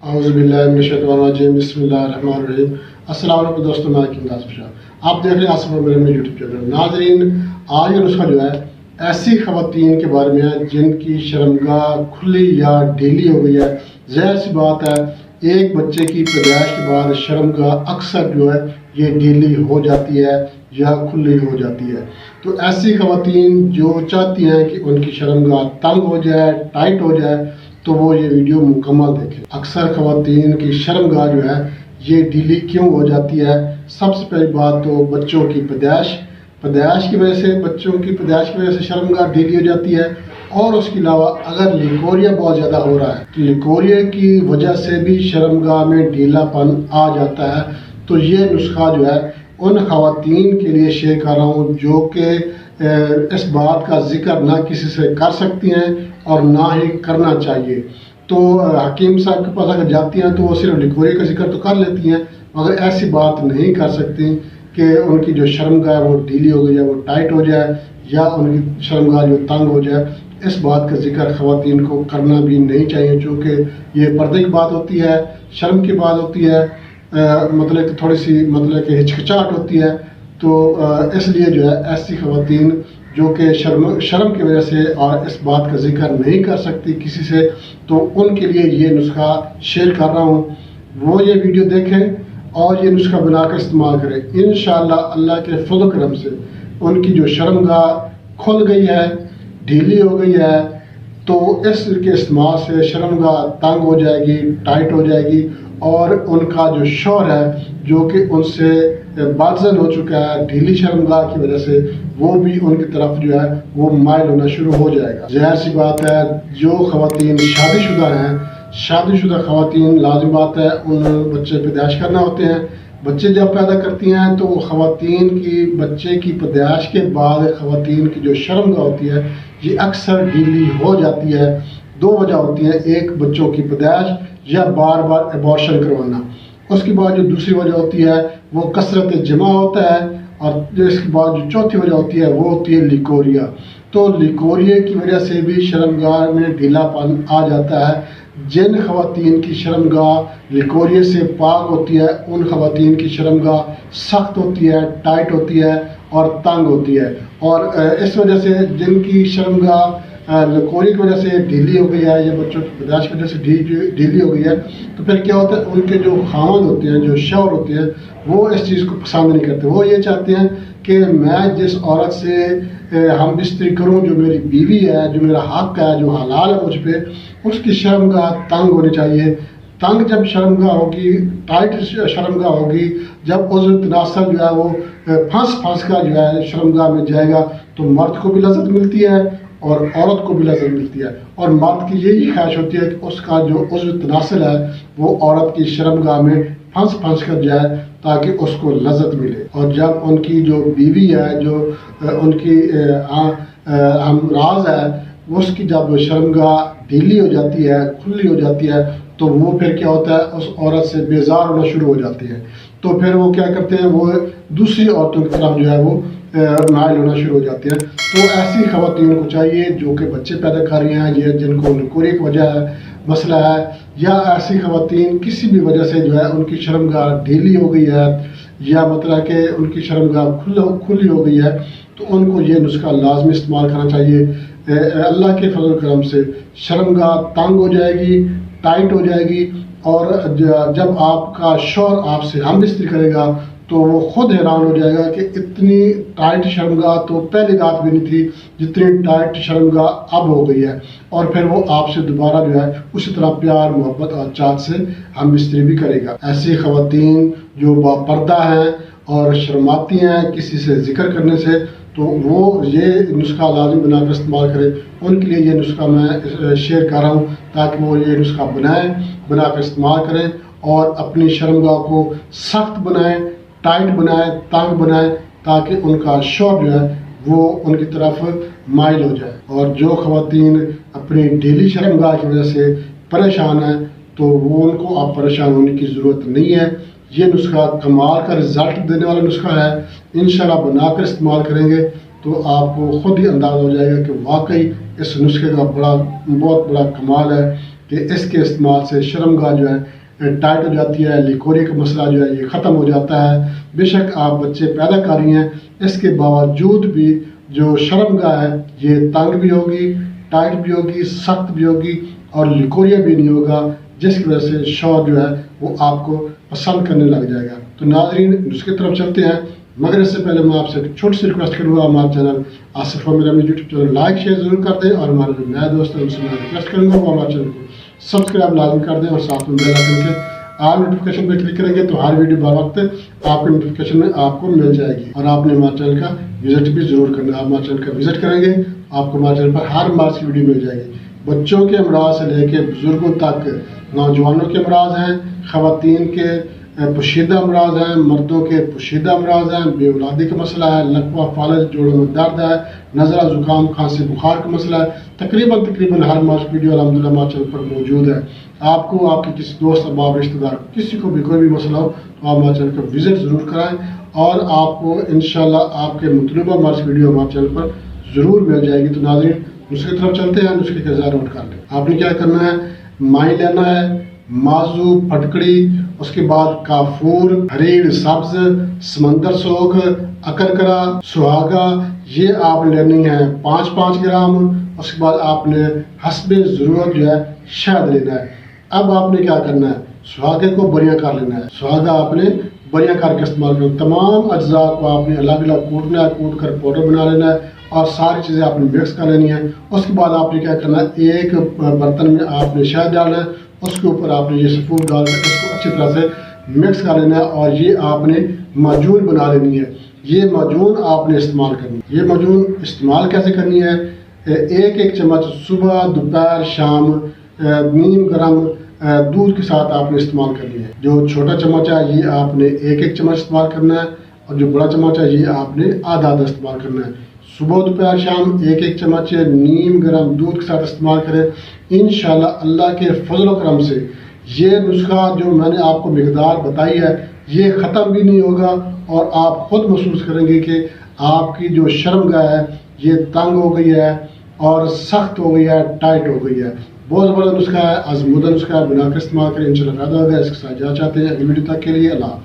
اعوذ باللہ من الشیطان الرجیم، بسم اللہ الرحمن الرحیم۔ السلام علیکم دوستوں، میں حکیم آصف شاہ، آپ دیکھ رہے ہیں آصف میرے یوٹیوب چینل۔ ناظرین، آج کا نسخہ جو ہے ایسی خواتین کے بارے میں ہے جن کی شرمگاہ کھلی یا ڈھیلی ہو گئی ہے۔ ظاہر سی بات ہے، ایک بچے کی پیدائش کے بعد شرمگاہ اکثر جو ہے یہ ڈھیلی ہو جاتی ہے یا کھلی ہو جاتی ہے۔ تو ایسی خواتین جو چاہتی ہیں کہ ان کی شرمگاہ تنگ ہو جائے، ٹائٹ ہو جائے، تو وہ یہ ویڈیو مکمل دیکھیں۔ اکثر خواتین کی شرمگاہ جو ہے یہ ڈھیلی کیوں ہو جاتی ہے؟ سب سے پہلی بات تو بچوں کی پیدائش کی وجہ سے، بچوں کی پیدائش کی وجہ سے شرمگاہ ڈھیلی ہو جاتی ہے، اور اس کے علاوہ اگر لیکوریا بہت زیادہ ہو رہا ہے تو لیکوریا کی وجہ سے بھی شرمگاہ میں ڈھیلا پن آ جاتا ہے۔ تو یہ نسخہ جو ہے ان خواتین کے لیے شیئر کر رہا ہوں جو کہ اس بات کا ذکر نہ کسی سے کر سکتی ہیں اور نہ ہی کرنا چاہیے۔ تو حکیم صاحب کے پاس اگر جاتی ہیں تو وہ صرف لیکوریا کا ذکر تو کر لیتی ہیں، مگر ایسی بات نہیں کر سکتی کہ ان کی جو شرمگاہ ہے وہ ڈھیلی ہو گئی ہے، وہ ٹائٹ ہو جائے، یا ان کی شرمگاہ جو تنگ ہو جائے۔ اس بات کا ذکر خواتین کو کرنا بھی نہیں چاہیے، چونکہ یہ پردے کی بات ہوتی ہے، شرم کی بات ہوتی ہے، مطلب کہ تھوڑی سی کہ ہچکچاہٹ ہوتی ہے۔ تو اس لیے جو ہے ایسی خواتین جو کہ شرم کی وجہ سے اور اس بات کا ذکر نہیں کر سکتی کسی سے، تو ان کے لیے یہ نسخہ شیئر کر رہا ہوں۔ وہ یہ ویڈیو دیکھیں اور یہ نسخہ بنا کر استعمال کریں۔ انشاءاللہ اللہ کے فضل و کرم سے ان کی جو شرمگاہ کھل گئی ہے، ڈھیلی ہو گئی ہے، تو اس کے استعمال سے شرمگاہ تنگ ہو جائے گی، ٹائٹ ہو جائے گی، اور ان کا جو شوہر ہے جو کہ ان سے باغزن ہو چکا ہے ڈھیلی شرمگاہ کی وجہ سے، وہ بھی ان کی طرف جو ہے وہ مائل ہونا شروع ہو جائے گا۔ ظاہر سی بات ہے، جو خواتین شادی شدہ ہیں، شادی شدہ خواتین لازم بات ہے ان بچے پیدائش کرنا ہوتے ہیں۔ بچے جب پیدا کرتی ہیں تو خواتین کی بچے کی پیدائش کے بعد خواتین کی جو شرمگاہ ہوتی ہے یہ اکثر ڈھیلی ہو جاتی ہے۔ دو وجہ ہوتی ہیں، ایک بچوں کی پیدائش یا بار بار ایبارشن کروانا۔ اس کے بعد جو دوسری وجہ ہوتی ہے وہ کثرت جمع ہوتا ہے، اور اس کے بعد جو چوتھی وجہ ہوتی ہے وہ ہوتی ہے لیکوریا۔ تو لیکوریا کی وجہ سے بھی شرمگاہ میں ڈھیلا پن آ جاتا ہے۔ جن خواتین کی شرمگاہ لیکوریا سے پاک ہوتی ہے ان خواتین کی شرمگاہ سخت ہوتی ہے، ٹائٹ ہوتی ہے اور تنگ ہوتی ہے، اور اس وجہ سے جن کی شرمگاہ لیکوریا کی وجہ سے ڈھیلی ہو گئی ہے یا بچوں کی پیدائش کی وجہ سے ڈھیلی ہو گئی ہے، تو پھر کیا ہوتا ہے، ان کے جو خاوند ہوتے ہیں، جو شوہر ہوتے ہیں، وہ اس چیز کو پسند نہیں کرتے۔ وہ یہ چاہتے ہیں کہ میں جس عورت سے ہم بستری کروں، جو میری بیوی ہے، جو میرا حق ہے، جو حلال ہے مجھ پہ، اس کی شرمگاہ تنگ ہونی چاہیے۔ تنگ جب شرمگاہ ہوگی، ٹائٹ شرمگاہ ہوگی، جب عضو تناسل جو ہے وہ پھنس کر جو ہے شرمگاہ میں جائے گا، تو مرد کو بھی لذت ملتی ہے اور عورت کو بھی لذت ملتی ہے، اور مرد کی یہی خواہش ہوتی ہے کہ اس کا جو عضو تناسل ہے وہ عورت کی شرمگاہ میں پھنس کر جائے تاکہ اس کو لذت ملے۔ اور جب ان کی جو بیوی ہے، جو ان کی ہمراز ہے، اس کی جب شرمگاہ ڈھیلی ہو جاتی ہے، کھلی ہو جاتی ہے، تو وہ پھر کیا ہوتا ہے، اس عورت سے بیزار ہونا شروع ہو جاتی ہے۔ تو پھر وہ کیا کرتے ہیں، وہ دوسری عورتوں کی طرف جو ہے وہ مائل ہونا شروع ہو جاتے ہیں۔ تو ایسی خواتین کو چاہیے جو کہ بچے پیدا کر رہی ہیں، یہ جن کو لیکوریا کی وجہ ہے، مسئلہ ہے، یا ایسی خواتین کسی بھی وجہ سے جو ہے ان کی شرمگاہ ڈھیلی ہو گئی ہے، یا مطلب کہ ان کی شرمگاہ کھلی ہو گئی ہے، تو ان کو یہ نسخہ لازمی استعمال کرنا چاہیے۔ اللہ کے فضل و کرم سے شرمگاہ تنگ ہو جائے گی، ٹائٹ ہو جائے گی، اور جب آپ کا شوہر آپ سے ہم بستری کرے گا تو وہ خود حیران ہو جائے گا کہ اتنی ٹائٹ شرمگاہ تو پہلی رات بھی نہیں تھی جتنی ٹائٹ شرمگاہ اب ہو گئی ہے، اور پھر وہ آپ سے دوبارہ جو ہے اسی طرح پیار، محبت اور چاہت سے ہم بستری بھی کرے گا۔ ایسی خواتین جو با پردہ ہیں اور شرماتی ہیں کسی سے ذکر کرنے سے، تو وہ یہ نسخہ لازم بنا کر استعمال کریں۔ ان کے لیے یہ نسخہ میں شیئر کر رہا ہوں تاکہ وہ یہ نسخہ بنا کر استعمال کریں، اور اپنی شرمگاہ کو سخت بنائیں، ٹائٹ بنائیں، تنگ بنائیں، تاکہ ان کا شوہر جو ہے وہ ان کی طرف مائل ہو جائے۔ اور جو خواتین اپنی ڈھیلی شرمگاہ کی وجہ سے پریشان ہیں، تو وہ ان کو آپ پریشان ہونے کی ضرورت نہیں ہے۔ یہ نسخہ کمال کا رزلٹ دینے والا نسخہ ہے۔ انشاءاللہ بنا کر استعمال کریں گے تو آپ کو خود ہی اندازہ ہو جائے گا کہ واقعی اس نسخے کا بہت بڑا کمال ہے۔ کہ اس کے استعمال سے شرمگاہ جو ہے ٹائٹ ہو جاتی ہے، لیکوریا کا مسئلہ جو ہے یہ ختم ہو جاتا ہے۔ بے شک آپ بچے پیدا کر رہی ہیں، اس کے باوجود بھی جو شرمگاہ ہے یہ تنگ بھی ہوگی، ٹائٹ بھی ہوگی، سخت بھی ہوگی اور لیکوریا بھی نہیں ہوگا، جس کی وجہ سے شوہر جو ہے وہ آپ کو پسند کرنے لگ جائے گا۔ تو ناظرین نسخے طرف چلتے ہیں، مگر اس سے پہلے میں آپ سے ایک چھوٹی سی ریکویسٹ کروں گا، ہمارے چینل آصف اور میرا یوٹیوب چینل لائک شیئر ضرور کر دیں، اور ہمارے جو نئے دوست ہیں ان سے میں ریکویسٹ کروں گا وہ ہمارے چینل کو سبسکرائب لازم کر دیں، اور ساتھ میں بیل آئکن کے آل نوٹیفیکیشن پہ کلک کریں گے تو ہر ویڈیو بر وقت آپ کے نوٹیفیکیشن میں آپ کو مل جائے گی۔ اور آپ نے ہمارے چینل کا وزٹ بھی ضرور کرنا ہے، آپ ہمارے چینل کا وزٹ کریں گے آپ کو ہمارے چینل پر ہر مرض کی ویڈیو مل جائے گی۔ بچوں کے امراض سے لے کے بزرگوں تک، نوجوانوں کے امراض ہیں، خواتین کے پوشیدہ امراض ہیں، مردوں کے پوشیدہ امراض ہیں، بے اولادی کا مسئلہ ہے، لکوہ فالج، جوڑوں میں درد ہے، نزلہ زکام کھانسی بخار کا مسئلہ ہے، تقریباً ہر مرض ویڈیو الحمدللہ ہمارے چینل پر موجود ہے۔ آپ کو آپ کے کسی دوست احباب رشتہ دار کسی کو بھی کوئی بھی مسئلہ ہو تو آپ ہمارے چینل کا وزٹ ضرور کرائیں، اور آپ کو انشاءاللہ آپ کے مطلوبہ مرض ویڈیو ہمارے چینل پر ضرور مل جائے گی۔ تو ناظرین نسخے طرف چلتے ہیں، نسخے کے ذرا نوٹ کر لیں۔ آپ نے کیا کرنا ہے، مائی لینا ہے، مازو، پھٹکڑی، اس کے بعد کافور، ہریڑ سبز، سمندر سوگ، اکرکرا، سہاگا، یہ آپ لینی ہے 5-5 گرام۔ اس کے بعد آپ نے حسب ضرورت جو ہے شہد لینا ہے۔ اب آپ نے کیا کرنا ہے، سہاگے کو بریاں کر لینا ہے، سہاگا آپ نے بریاں کر کے استعمال کرنا ہے۔ تمام اجزاء کو آپ نے الگ الگ کوٹنا ہے، کوٹ کر پاؤڈر بنا لینا ہے، اور ساری چیزیں آپ نے مکس کر لینی ہے۔ اس کے بعد آپ نے کیا کرنا ہے، ایک برتن میں آپ نے شہد ڈالنا ہے، اس کے اوپر آپ نے یہ سفور ڈال کر اس کو اچھی طرح سے مکس کر لینا ہے، اور یہ آپ نے معجون بنا لینی ہے۔ یہ معجون آپ نے استعمال کرنی ہے۔ یہ معجون استعمال کیسے کرنی ہے، ایک چمچ صبح، دوپہر، شام نیم گرم دودھ کے ساتھ آپ نے استعمال کرنی ہے۔ جو چھوٹا چمچ ہے یہ آپ نے ایک چمچ استعمال کرنا ہے، اور جو بڑا چمچ ہے یہ آپ نے آدھا استعمال کرنا ہے۔ صبح دوپہر شام ایک چمچ نیم گرم دودھ کے ساتھ استعمال کریں۔ انشاءاللہ اللہ کے فضل و کرم سے یہ نسخہ جو میں نے آپ کو مقدار بتائی ہے یہ ختم بھی نہیں ہوگا، اور آپ خود محسوس کریں گے کہ آپ کی جو شرمگاہ ہے یہ تنگ ہو گئی ہے اور سخت ہو گئی ہے، ٹائٹ ہو گئی ہے۔ بہت بڑا نسخہ ہے، آزمودہ نسخہ ہے، بنا کر استعمال کریں، انشاءاللہ فائدہ ہوگا۔ اس کے ساتھ جانا چاہتے ہیں اگلی ویڈیو تک کے لیے اللہ حافظ۔